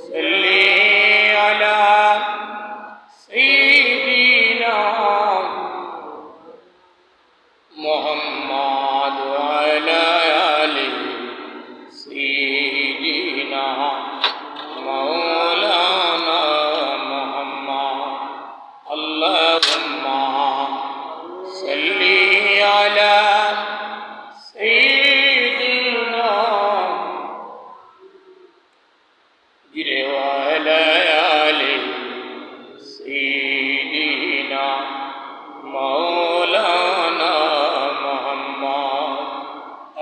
সাল্লি আলা সাইয়্যিদিনা মুহাম্মাদ ওয়া আলা আলি সাইয়্যিদিনা মাওলানা মুহাম্মাদ আল্লাহুম্মা সাল্লি আলা সাইয়্যিদিনা ওয়া আলা আলি সাইয়্যিদিনা মাওলানা মুহাম্মাদ।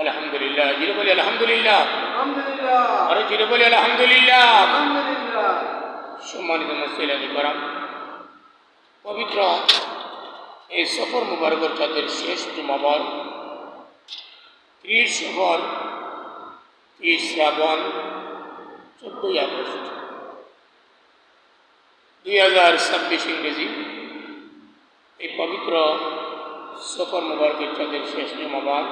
আলহামদুলিল্লাহ। জিরে বলি আলহামদুলিল্লাহ। আলহামদুলিল্লাহ। আরে জিরে বলি আলহামদুলিল্লাহ। আলহামদুলিল্লাহ। সম্মানিত মুসলিম করম, পবিত্র এই সফর মুবারকের চাঁদের শেষ জুমাবার 30 সফর 30 শ্রাবণ 14 আগস্ট 2026 ইংরেজি, এই পবিত্র সফর মুবারকের চাঁদের শেষ জুমাবার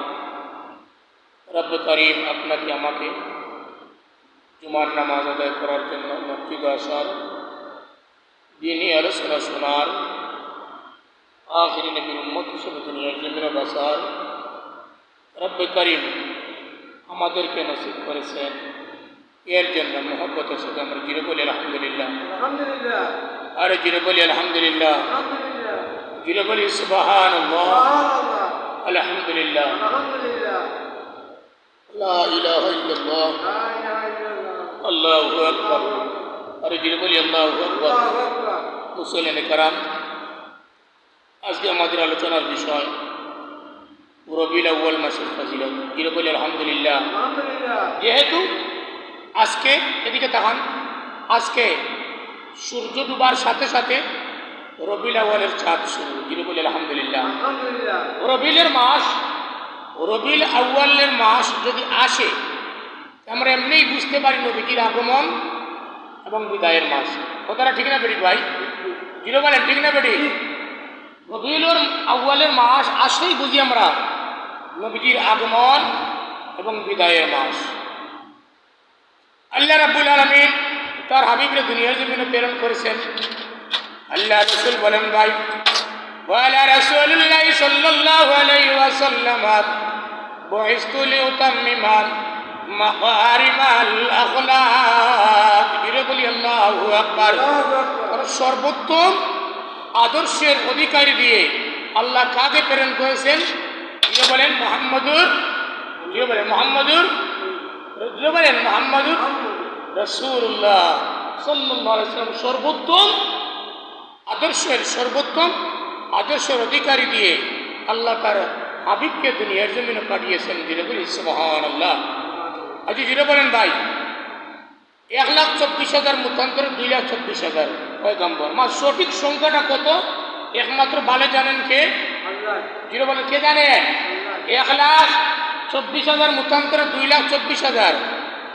রব্ব করিম আপনাকে আমাকে জুমার নামাজ আদায় করার জন্য মসজিদে আসার, দিনী আলোচনা শোনার, আখিরি নবীর উম্মত হিসেবে দুনিয়ার জমিনে বাসার রব্ব করিম আমাদেরকে নসিব করেছেন। এর জন্য মোহব্বতের সাথে আমরা জিরে বলি আলহামদুলিল্লাহ। আলহামদুলিল্লাহ। আরে জিরে বলি আলহামদুলিল্লাহ। আলহামদুলিল্লাহ। জিরে বলি সুবহানাল্লাহ। সুবহানাল্লাহ। আলহামদুলিল্লাহ। আলহামদুলিল্লাহ। লা ইলাহা ইল্লাল্লাহ। লা ইলাহা ইল্লাল্লাহ। আল্লাহু আকবার। আরে জিরে বলি আল্লাহু আকবার। আল্লাহু আকবার। মুসলিম کرام, আজকে আমাদের আলোচনার বিষয় রবিউল আউয়াল মাসের ফজিলত। জিরে বলি আলহামদুলিল্লাহ। আলহামদুলিল্লাহ। যেহেতু আজকে এদিকে তাকান, আজকে সূর্য ডুবার সাথে সাথে রবিউল আউয়ালের চাঁদ শুরু। জিরে বলি আলহামদুলিল্লাহ। আলহামদুলিল্লাহ। রবিউল আউয়ালের মাস যদি আসে, আমরা এমনিই বুঝতে পারি নবীজির আগমন এবং বিদায়ের মাস। কথাটা ঠিক না বেটি ভাই? জিরো বলেন ঠিক না বেটি? রবিউল আউয়ালের মাস আসলেই বুঝি আমরা নবীজির আগমন এবং বিদায়ের মাস। আল্লাহ রাব্বুল আলামিন তার হাবিবকে দুনিয়ার জমিনে প্রেরণ করেছেন। আল্লাহ রাসূল বলেন ভাই, ওয়ালা রাসূলুল্লাহ সাল্লাল্লাহু আলাইহি ওয়াসাল্লাম বুইসতু লিউতাম্মিমা মাকারিমাল আখলাক। জিরে বলি আল্লাহু আকবার। সর্বোত্তম আদর্শের অধিকারী দিয়ে আল্লাহ কাকে প্রেরণ করেছেন? জিরে বলেন মুহাম্মাদুর, জিরে বলেন মুহাম্মাদুর, জিরে বলেন মুহাম্মাদুর রাসূলুল্লাহ সাল্লাল্লাহু আলাইহি ওয়াসাল্লাম। সর্বোত্তম আদর্শের অধিকারী দিয়ে আল্লাহ তার হাবিবকে দুনিয়ার জমিনে পাঠিয়েছেন। জিরে বলি সুবহানাল্লাহ। আজ জিরে বলেন ভাই, 1,24,000 মতান্তরে 2,24,000 পয়গম্বর। মা সঠিক সংখ্যাটা কত একমাত্র ভালো জানেন কে? আল্লাহ। জিরে বলেন কে জানেন? 1,24,000 মতান্তরে 2,24,000।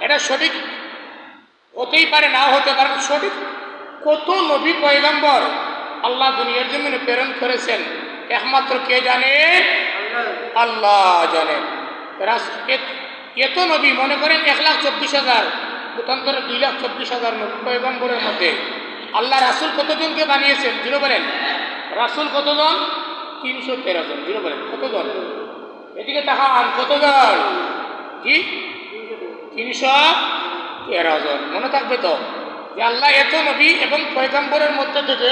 এটা সঠিক হতেই পারে, নাও হতে পারে। সঠিক কত নবী পয়গম্বর আল্লাহ দুনিয়ার জমিনে প্রেরণ করেছেন একমাত্র কে জানে? আল্লাহ জানেন। এত নবী, মনে করেন 1,24,000 মতান্তরে 2,24,000 নবী পয়গম্বরের মধ্যে আল্লাহ রাসূল কতজনকে বানিয়েছেন? জিরো বলেন। রাসূল কতজন? 313 জন। জিরো বলেন কতজন? এদিকে তাকান, কতজন? কি? 313 জন। মনে থাকবে তো যে আল্লাহ এত নবী এবং পয়গম্বরের মধ্যে থেকে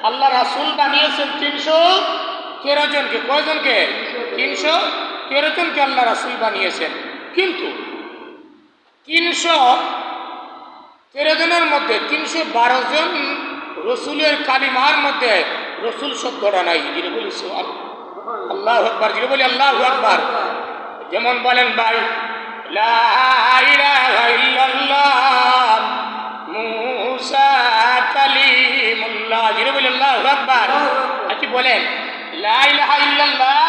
আল্লাহ রাসূল বানিয়েছেন 313 জনকে। কয়জনকে? 313 জনকে আল্লাহ রাসূল বানিয়েছেন। কিন্তু 313 জনের মধ্যে 312 জন রসুলের কালিমার মধ্যে রসুল শব্দটা নাই। যিনি বলি আল্লাহু আকবার, যিনি বলি আল্লাহু আকবার। যেমন বলেন ভাই, লা ইলাহা ইল্লাল্লাহ মুসা কালিমুল্লাহ। যিনি বলি আল্লাহু আকবার। আচ্ছা বলেন, লা ইলাহা ইল্লাল্লাহ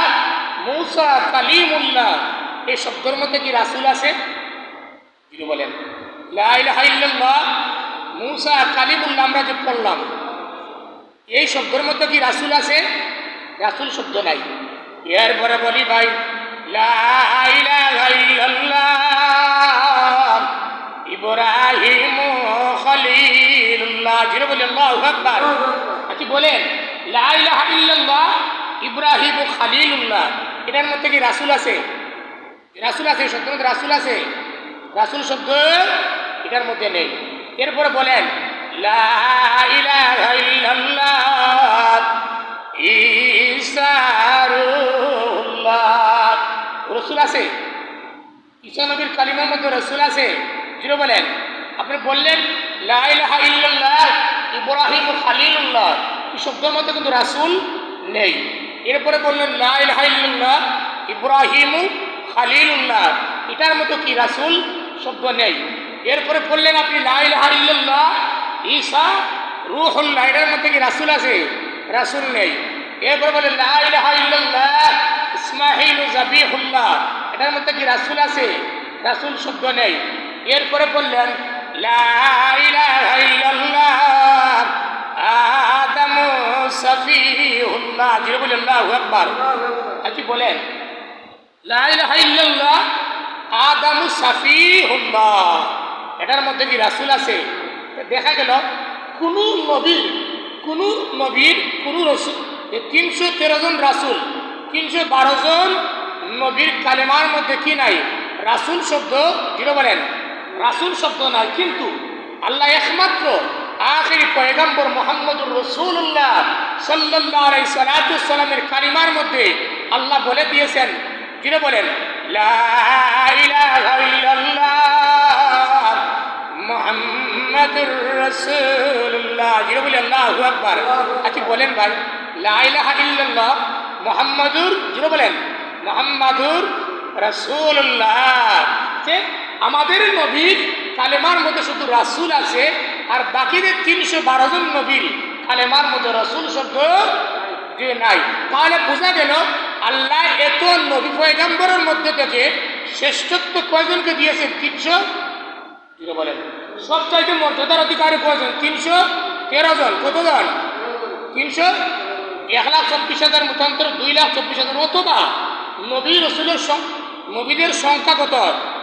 মুসা কালিমুল্লাহ, এই শব্দের মধ্যে কি রাসূল আছে? যিনি বলেন লা ইলাহা ইল্লাল্লাহ মুসা কালিমুল্লাহ, আমরা যে পড়লাম, এই শব্দের মধ্যে কি রাসূল আছে? রাসূল শব্দ নাই। এরপরে বলি ভাই, লা ইলাহা ইল্লাল্লাহ ইব্রাহিম খলিলুল্লাহ। জিরে বলি আল্লাহু আকবার। আচ্ছা বলেন, লা ইলাহা ইল্লাল্লাহ ইব্রাহিম খলিলুল্লাহ, এটার মধ্যে কি রাসূল আছে? রাসূল আছে, শব্দের মধ্যে রাসূল আছে? রাসূল শব্দ এটার মধ্যে নেই। এরপরে বলেন, লা ইলাহা ইল্লাল্লাহ ঈসা রুহুল্লাহ, রাসূল আছে? ঈসা নবীর কালিমার মধ্যে রাসূল আছে? জিরো বলেন। আপনি বললেন লা ইলাহা ইল্লাল্লাহ ইব্রাহিম খলিলুল্লাহ, এই শব্দের মধ্যে কিন্তু রাসূল নেই। এরপরে বললেন লা ইলাহা ইল্লাল্লাহ ইব্রাহিম খলিলুল্লাহ, এটার মতো কি রাসূল শব্দ নেই। এরপরে বললেন আপনি লা ইলাহা ইল্লাল্লাহ ঈসা রূহুল্লাহ, এটার মধ্যে কি রাসূল আছে? রাসূল নেই। এরপরে বললেন লা ইলাহা ইল্লাল্লাহ ইসমাঈল যাবিহুল্লাহ, এটার মধ্যে কি রাসূল আছে? রাসূল শব্দ নেই। এরপরে বললেন লা ইলাহা ইল্লাল্লাহ আদম সফিহুল্লাহ। জিরে বলেন আল্লাহু আকবার। আচ্ছা বলেন, লা ইলাহা ইল্লাল্লাহ আদম সফিহুল্লাহ, এটার মধ্যে কি রাসূল আছে? দেখা গেল কোন নবীর কোন রসুল, 313 জন রাসূল, 312 জন নবীর কালেমার মধ্যে কি নাই? রাসূল শব্দ। জিরো বলেন, রাসূল শব্দ নাই। কিন্তু আল্লাহ একমাত্র আখিরি পয়গম্বর মুহাম্মদুর রাসূলুল্লাহ সাল্লাল্লাহু আলাইহি সাল্লামের কালিমার মধ্যে আল্লাহ বলে দিয়েছেন, জিরো বলেন, লা ইলাহা ইল্লাল্লাহ মুহাম্মাদুর রাসূলুল্লাহ। জিরো বলে আল্লাহু আকবার। আচ্ছা বলেন ভাই, লা ইলাহা ইল্লাল্লাহ মুহাম্মাদুর, জিরো বলেন, মুহাম্মাদুর রাসূলুল্লাহ, যে আমাদের নবীর কালেমার মধ্যে শুধু রাসূল আছে, আর বাকিদের 312 জন নবীর কালেমার মধ্যে রাসূল শব্দ যে নাই। তাহলে বোঝা গেল আল্লাহ এত নবী পয়গম্বরের মধ্যে থেকে শ্রেষ্ঠত্ব কয়জনকে দিয়েছেন? 300, জিরো বলেন, সবচাইতে মর্যাদার অধিকারী কয়জন? 313 জন। কতজন? 1,24,000 মতান্তর 2,24,000। অথবা নবী রসুলের নবীদের সংখ্যা কত?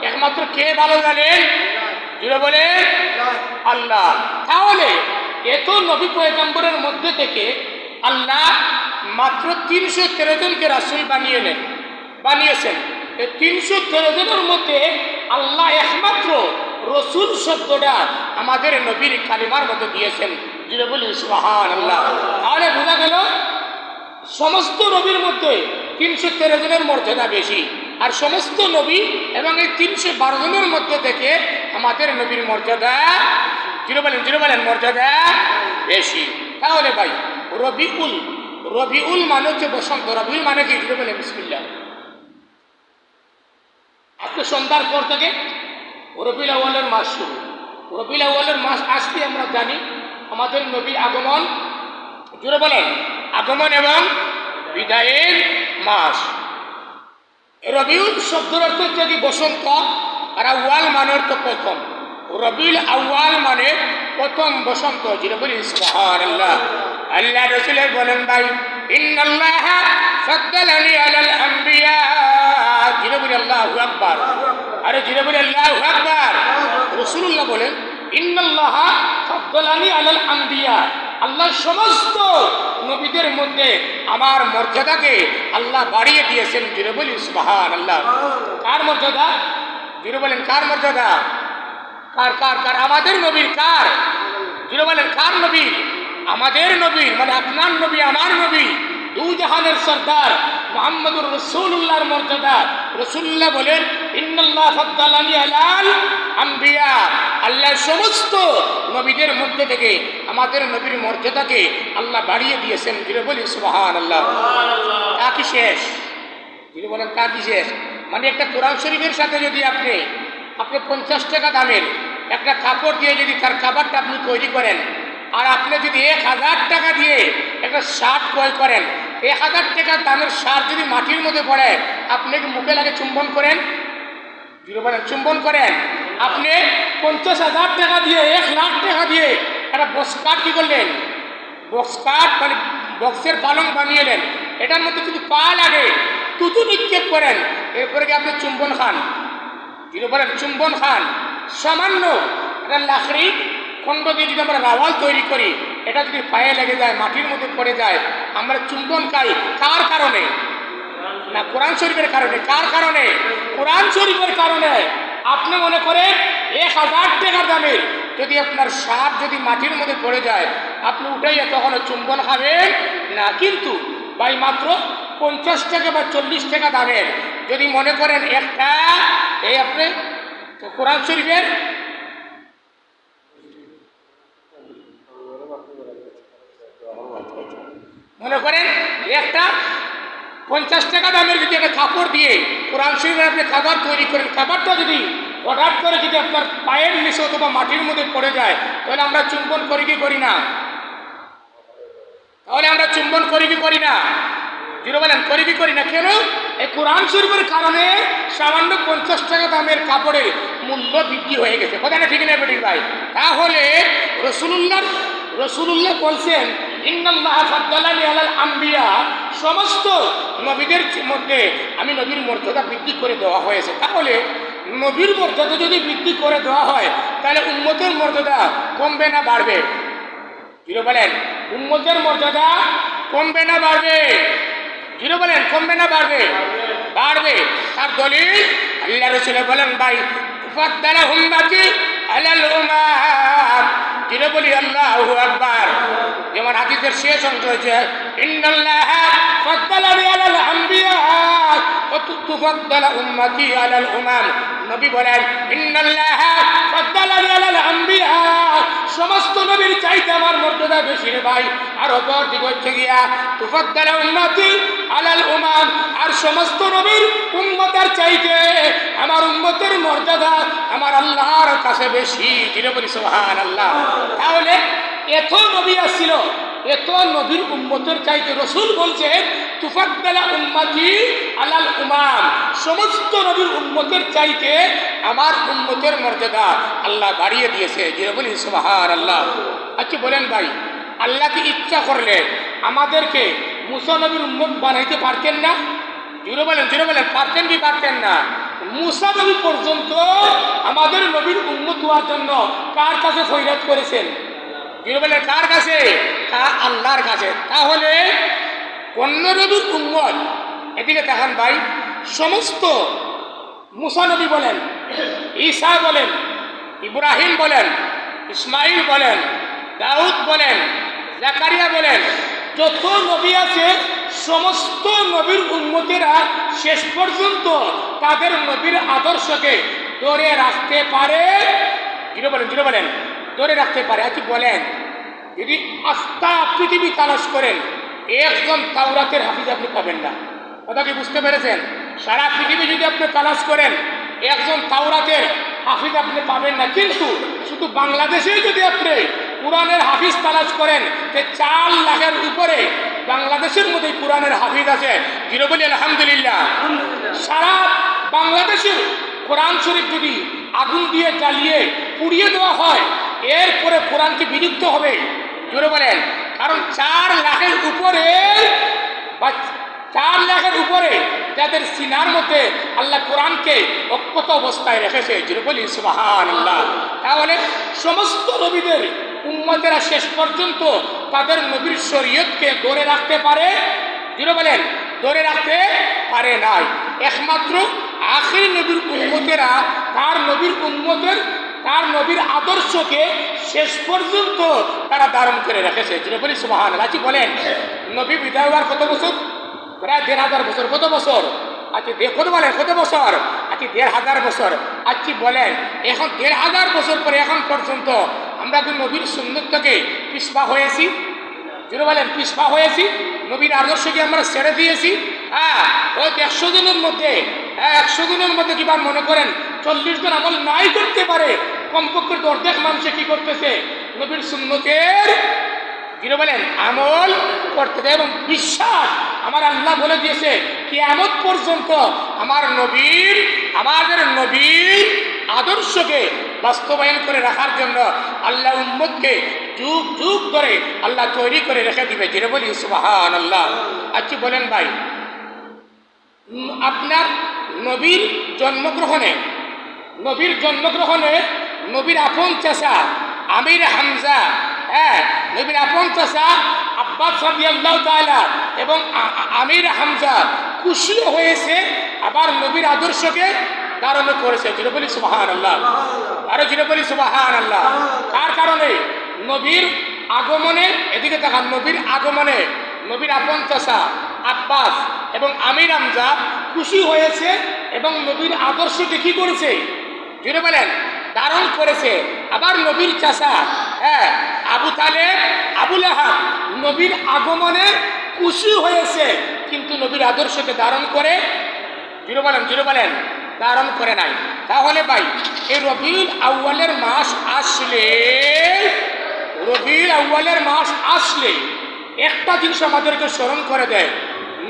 একমাত্র কে ভালো জানেন? জিরো বলে আল্লাহ। তাহলে এত নবী পয়গম্বরের মধ্যে থেকে আল্লাহ মাত্র 313 জনকে রাসূল বানিয়েছেন। এই 313 জনের মধ্যে আল্লাহ একমাত্র রসুল শব্দটা আমাদের নবীর কালিমার মধ্যে দিয়েছেন। জিরো বলি সুবহানাল্লাহ। তাহলে বোঝা গেল সমস্ত নবীর মধ্যে 313 জনের মর্যাদা বেশি, আর সমস্ত নবী এবং এই 312 জনের মধ্যে থেকে আমাদের নবীর মর্যাদা, জিরো বলেন মর্যাদা বেশি। তাহলে ভাই রবিউল মানে হচ্ছে বসন্ত। রবিউল মানে কি? জিরো বলেন বিসমিল্লাহ। আজকে সন্ধ্যার পর থেকে রবিউল আউয়ালের মাস শুরু। রবিউল আউয়ালের মাস আসতে আমরা জানি আমাদের নবীর আগমন, জোরে বলেন, আগমন এবং বিদায়ের মাস। রবিউল শব্দের অর্থ হচ্ছে কি? বসন্ত। আর আউয়াল মানে অর্থ প্রথম। রবিউল আউয়াল মানে প্রথম বসন্ত। যেটা বলি সুবহানাল্লাহ। আল্লাহ রাসূলের বলেন ভাই, ইন্নাল্লাহা ফাদ্দালানি আলাল আম্বিয়া। যেটা বলি আল্লাহু আকবার। আরে যেটা বলি আল্লাহু আকবার। রাসূলুল্লাহ বলেন, ইন্নাল্লাহা ফাদ্দালানি আলাল আম্বিয়া, আল্লাহ সমস্ত নবীদের মধ্যে আমার মর্যাদাকে আল্লাহ বাড়িয়ে দিয়েছেন। জিরো বলি সুবহানাল্লাহ। কার মর্যাদা? জিরো বলেন, কার মর্যাদা? কার কার কার? আমাদের নবীর। কার? জিরো বলেন, কার নবীর? আমাদের নবীর, মানে আপনার নবী, আমার নবী, দু জাহানের সরদার মুহাম্মদুর রাসূলুল্লাহর মর্যাদা। রাসূলুল্লাহ বলেন, ইন্নাল্লাহ ফাদ্দালানি আলাল আম্বিয়া, আল্লাহ সমস্ত নবীদের মধ্যে থেকে আমাদের নবীর মর্যাদাকে আল্লাহ বাড়িয়ে দিয়েছেন। জিরো বলি সুবহানাল্লাহ। তা কি শেষ? জিরো বলেন, তা কি শেষ? মানে একটা কোরআন শরীফের সাথে যদি আপনি 50 টাকা দামের একটা কাপড় দিয়ে যদি তার কাপড়টা আপনি তৈরি করেন, আর আপনি যদি 1000 টাকা দিয়ে একটা শার্ট ক্রয় করেন, 1000 টাকার দামের শার্ট যদি মাটির মধ্যে পড়ে, আপনি কি মুখে লাগে চুম্বন করেন? জিরো বলেন, চুম্বন করেন? আপনি 50,000 টাকা দিয়ে, 1 লাখ টাকা দিয়ে একটা বক্স কাঠ কি করলেন? বক্স কাঠ মানে বক্সের পালং বানিয়েলেন, এটার মধ্যে যদি পা লাগে তুতু নিক্ষেপ করেন, এরপরে কি আপনি চুম্বন খান? জিরো বলেন, চুম্বন খান? সামান্য একটা লাকড়ি খণ্ড দিয়ে যদি আমরা রাওয়াল তৈরি করি, এটা যদি পায়ে লেগে যায়, মাটির মধ্যে পড়ে যায়, আমরা চুম্বন খাই কার কারণে? না, কোরআন শরীফের কারণে। কার কারণে? কোরআন শরীফের কারণে। আপনি মনে করেন 1000 টাকা দামের যদি আপনার সাপ যদি মাটির মধ্যে পড়ে যায়, আপনি উঠাইয়া তখন চুম্বন খাবেন না। কিন্তু ভাই মাত্র 50 টাকা বা 40 টাকা দামের যদি মনে করেন একটা এই আপনি কোরআন শরীফের মনে করেন একটা 50 টাকা দামের যদি একটা কাপড় দিয়ে কোরআন শরীফের আপনি খাবার তৈরি করেন, খাবারটা যদি হঠাৎ করে যদি আপনার পায়ের নিচে অথবা মাটির মধ্যে পড়ে যায়, তাহলে আমরা চুম্বন করি কি করি না? তাহলে আমরা চুম্বন করি কি করি না? জিরো বলেন, করি কি করি না? কেন? এই কোরআন শরীফের কারণে সামান্য 50 টাকা দামের কাপড়ের মূল্য বৃদ্ধি হয়ে গেছে। কথাটা ঠিক না বেটির ভাই? তাহলে রসুল্লাহ বলছেন ইন্নাল্লাহ ফাদ্দালানি আলাল আম্বিয়া, সমস্ত নবীদের মধ্যে আমি নবীর মর্যাদা বৃদ্ধি করে দেওয়া হয়েছে। তাহলে নবীর মর্যাদা যদি বৃদ্ধি করে দেওয়া হয়, তাহলে উম্মতের মর্যাদা কমবে না বাড়বে? জিরো বলেন, উম্মতের মর্যাদা কমবে না বাড়বে? জিরো বলেন, কমবে না বাড়বে? বাড়বে। তার দলিল আল্লাহ রাসূল বলেন ভাই ফাদ্দালা উম্মতি আলাল উমাম। জিরো বলি আল্লাহু আকবার। যেমন হাদিসের শেষ অংশ হয়েছে ইন্নাল্লাহ ফাদ্দালানি আলাল আম্বিয়া ওয়া তুফাদ্দালা উম্মতি আলাল উমাম। নবী বলেন ইন্নাল্লাহ ফাদ্দালানি আলাল আম্বিয়া, সমস্ত নবীর চাইতে আমার মর্যাদা বেশি রে ভাই। আর অপর দিক হচ্ছে গিয়া তুফাদ্দালা উম্মতি আলাল উমাম, আর সমস্ত নবীর উম্মতের চাইতে আমার উম্মতের মর্যাদা আমার আল্লাহর কাছে বেশি। জিরে বলি সুবহানাল্লাহ। তাহলে এত নবী আসছিল, এত নবীর উম্মতের চাইতে রসুল বলছেন তুফাদ্দালা উম্মতি আলাল উমাম, সমস্ত নবীর উম্মতের চাইতে আমার উম্মতের মর্যাদা আল্লাহ বাড়িয়ে দিয়েছে। জিরে বলি সুবহানাল্লাহ। আচ্ছা বলেন ভাই, আল্লাহকে ইচ্ছা করলে আমাদেরকে মুসা নবীর উম্মত বানাইতে পারতেন না? জুড়ে বলেন, জুড়ে বলেন, পারতেন কি পারতেন না? মুসা নবী পর্যন্ত আমাদের নবীর উম্মত হওয়ার জন্য কার কাছে ফরিয়াদ করেছেন? জুড়ে বলেন, কার কাছে? আল্লাহর কাছে। তাহলে অন্য নবীর উম্মত, এদিকে দেখান ভাই, সমস্ত মুসা নবী বলেন, ঈসা বলেন, ইব্রাহিম বলেন, ইসমাইল বলেন, দাউদ বলেন, জাকারিয়া বলেন, যত নবী আছে সমস্ত নবীর উম্মতেরা শেষ পর্যন্ত তাদের নবীর আদর্শকে ধরে রাখতে পারে। জিরো বলেন, জিরো বলেন, ধরে রাখতে পারে। আচ্ছা বলেন, যদি আস্থা পৃথিবী তালাশ করেন, একজন তাওরাতের হাফিজ আপনি পাবেন না। কথা কি বুঝতে পেরেছেন? সারা পৃথিবী যদি আপনি তালাশ করেন, একজন তাওরাতের হাফিজ আপনি পাবেন না। কিন্তু শুধু বাংলাদেশে যদি আপনি কোরআনের হাফিজ তালাশ করেন, যে 4 লাখের উপরে বাংলাদেশের মধ্যে কোরআনের হাফিজ আছে। জিরো বলি আলহামদুলিল্লাহ। সারা বাংলাদেশের কোরআন শরীফ যদি আগুন দিয়ে জ্বালিয়ে পুড়িয়ে দেওয়া হয়, এরপরে কোরআন কি বিলুপ্ত হবে? জোরে বলেন। কারণ 4 লাখের উপরে বা 4 লাখের উপরে যাদের সিনার মধ্যে আল্লাহ কোরআনকে অক্ষত অবস্থায় রেখেছে। জোরে বলি সুবহানাল্লাহ। তাহলে সমস্ত নবীদের উম্মতেরা শেষ পর্যন্ত তাদের নবীর শরীয়তকে ধরে রাখতে পারে? জোরে বলেন, ধরে রাখতে পারে নাই। একমাত্র আখির নবীর উম্মতেরা তার নবীর আদর্শকে শেষ পর্যন্ত তারা ধারণ করে রেখেছে। জোরে বলি সুবহানাল্লাহ। আচ্ছা বলেন, নবী বিদায় হওয়ার কত বছর? প্রায় 1500 বছর। কত বছর? আচ্ছা কত বলেন, কত বছর? আচ্ছা 1500 বছর। আচ্ছা বলেন, এখন 1500 বছর পরে এখন পর্যন্ত আমরা কি নবীর সুন্নত থেকে পিছপা হয়েছি? জোরে বলেন, পিছপা হয়েছি? নবীর আদর্শকে আমরা ছেড়ে দিয়েছি? হ্যাঁ, ওই 100 জনের মধ্যে 100 জনের মধ্যে কিবার মনে করেন 40 জন আমল নাই করতে পারে, কমপক্ষে অর্ধেক মানুষে কি করতেছে? নবীর সুন্নতের জিরো বলেন আমল করতে দেয়। এবং বিশ্বাস আমার আল্লাহ বলে দিয়েছে কিয়ামত পর্যন্ত আমাদের নবীর আদর্শকে বাস্তবায়ন করে রাখার জন্য আল্লাহ উম্মতকে যুগ যুগ ধরে আল্লাহ তৈরি করে রেখে দিবে। জিরো বলি সুবহানাল্লাহ। আচ্ছা বলেন ভাই, আপনার নবীর জন্মগ্রহণে নবীর জন্মগ্রহণে নবীর আপন চাচা আমির হামজা, হ্যাঁ, নবীর আপন চাচা আব্বাস রাদিয়াল্লাহু তাআলা এবং আমির হামজা খুশিও হয়েছে, আবার নবীর আদর্শকে ধারণ করেছে। জুড়ে বলি সুবহানাল্লাহ, আরো জুড়ে বলি সুবহানাল্লাহ। তার কারণে নবীর আগমনে, এদিকে দেখান, নবীর আগমনে নবীর আপন চাচা আব্বাস এবং আমির হামজা খুশি হয়েছে এবং নবীর আদর্শকে কি করেছে, জুড়ে বলেন, ধারণ করেছে। আবার নবীর চাচা, হ্যাঁ, আবু তালেব, আবু লাহাব নবীর আগমনে খুশি হয়েছে, কিন্তু নবীর আদর্শকে ধারণ করে, জুড়ে বলেন, ধারণ করে নাই। তাহলে ভাই এই রবিউল আউয়ালের মাস আসলে, রবিউল আউয়ালের মাস আসলে একটা জিনিস আমাদেরকে স্মরণ করে দেয়,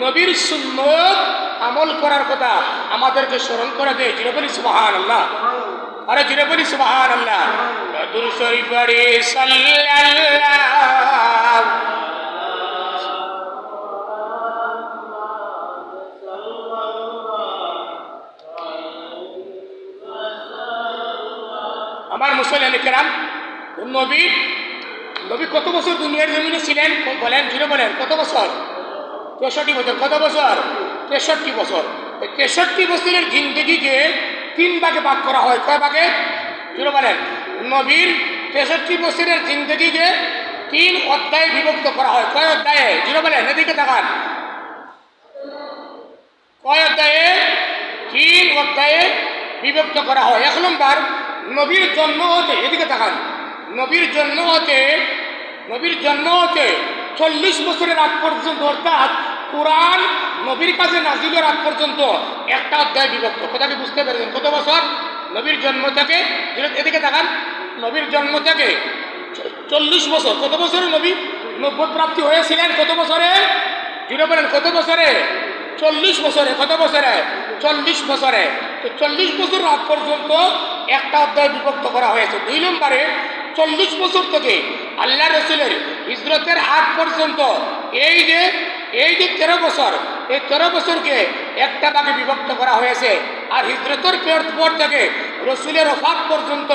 নবীর সুন্নত আমল করার কথা আমাদেরকে স্মরণ করে দেয়। জুড়ে বলি সুবহানাল্লাহ, আরে জুড়ে বলি সুবহানাল্লাহ। দুরূদ শরীফ পড়ি সাল্লাল্লাহু। আমার মুসলিম কেরাম, নবী নবী কত বছর দুনিয়ার জমিনে ছিলেন বলেন, জুড়ে বলেন, কত বছর? 63 বছর। কত বছর? 63 বছর। 63 বছরের জিন্দগিকে 3 ভাগে ভাগ করা হয়। কয় ভাগে? জুড়ে বলেন। নবীর 63 বছরের জিন্দগিকে 3 অধ্যায়ে বিভক্ত করা হয়। কয় অধ্যায়ে? জুড়ে বলেন, এদিকে তাকান। কয় অধ্যায়ে? 3 অধ্যায়ে বিভক্ত করা হয়। 1 নম্বর, নবীর জন্ম হতে, এদিকে তাকান, নবীর জন্ম হতে 40 বছরের আগ পর্যন্ত, অর্থাৎ কোরআন নবীর কাছে নাজিলের আগ পর্যন্ত একটা অধ্যায় বিভক্ত। কথাকে বুঝতে পেরেছেন? কত বছর? নবীর জন্ম থেকে, এদিকে তাকান, নবীর জন্ম থেকে 40 বছর। কত বছরে নবী নবুয়ত প্রাপ্তি হয়েছিলেন? কত বছরে? জুড়ে বলেন, কত বছরে? 40 বছরে। কত বছরে? 40 বছরে। তো 40 বছর আগ পর্যন্ত একটা অধ্যায় বিভক্ত করা হয়েছে। 2 নম্বরে, 40 বছর থেকে আল্লাহ রসুলের হিজরতের আগ পর্যন্ত এই যে 13 বছর, এই 13 বছরকে একটা ভাগে বিভক্ত করা হয়েছে। আর হিজরতের পর থেকে রসুলের ওফাত পর্যন্ত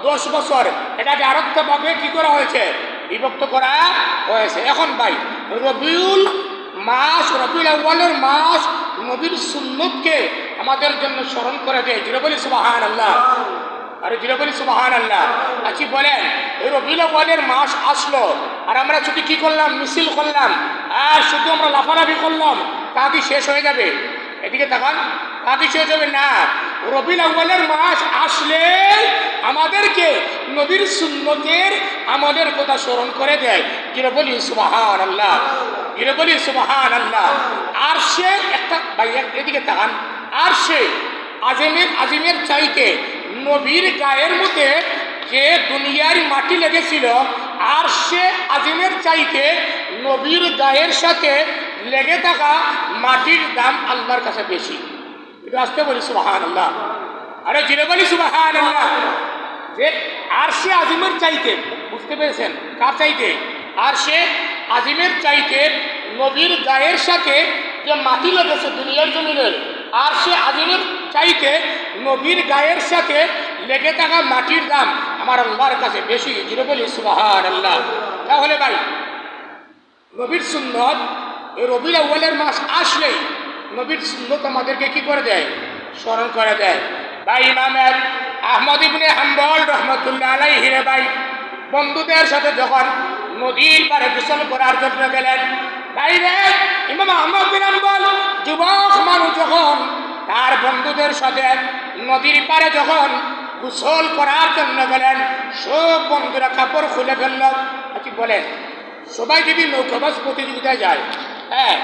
10 বছর, এটাকে আরেকটা ভাগে কি করা হয়েছে? বিভক্ত করা হয়েছে। এখন ভাই রবিউল মাস, রবিউল আউয়ালের মাস নবীর সুন্নতকে আমাদের জন্য স্মরণ করে দেয়। জুড়ে বলি সুবহানাল্লাহ, আরে জুড়ে বলি সুবহানাল্লাহ। আচ্ছা বলেন, এই রবিউল আউয়ালের মাস আসলো আর আমরা শুধু কি করলাম? মিছিল করলাম আর শুধু আমরা লাফালাফি করলাম, তা কি শেষ হয়ে যাবে? এদিকে তাকান, তা কি শেষ হবে? না। রবিউল আউয়ালের মাস আসলে আমাদেরকে নবীর সুন্নতের আমলের কথা স্মরণ করে দেয়। জুড়ে বলি সুবহানাল্লাহ, জুড়ে বলি সুবহানাল্লাহ। আর সে একটা ভাই, এদিকে তাকান, আর সে আজিমের চাইতে নবীর গায়ের মধ্যে যে দুনিয়ার মাটি লেগেছিল, আর সে আজিমের চাইতে নবীর গায়ের সাথে লেগে থাকা মাটির দাম আল্লাহর কাছে বেশি। এটা আসতে বলি সুবহানাল্লাহ, আরে জুড়ে বলি সুবহানাল্লাহ। যে আর সে আজিমের চাইতে, বুঝতে পেরেছেন? কার চাইতে? আর সে আজিমের চাইতে নবীর গায়ের সাথে যে মাটি লেগেছে দুনিয়ার জমিনের, আর সে আজিমের চাইতে নবীর গায়ের সাথে লেগে থাকা মাটির দাম আমার আল্লাহর কাছে বেশি। জুড়ে বলি সুবহানাল্লাহ। তাহলে ভাই নবীর সুন্নত, এই রবিউল আউয়ালের মাস আসলেই নবীর সুন্নত আমাদেরকে কি করে দেয়? স্মরণ করে দেয়। ভাই ইমাম আহমদ ইবনে হাম্বল রহমতুল্লাহ আলাইহি রে ভাই বন্ধুদের সাথে যখন নদীর পাড়ে গোসল করার জন্য গেলেন, ভাই রে ইমাম আহমদ বিন হাম্বল যুবক মানুষ যখন তার বন্ধুদের সাথে নদীর পাড়ে যখন গোসল করার জন্য গেলেন, সব বন্ধুরা কাপড় খুলে ফেলল। আচ্ছা বলেন, সবাই যদি নৌকাবাজ প্রতিযোগিতায় যায়, হ্যাঁ,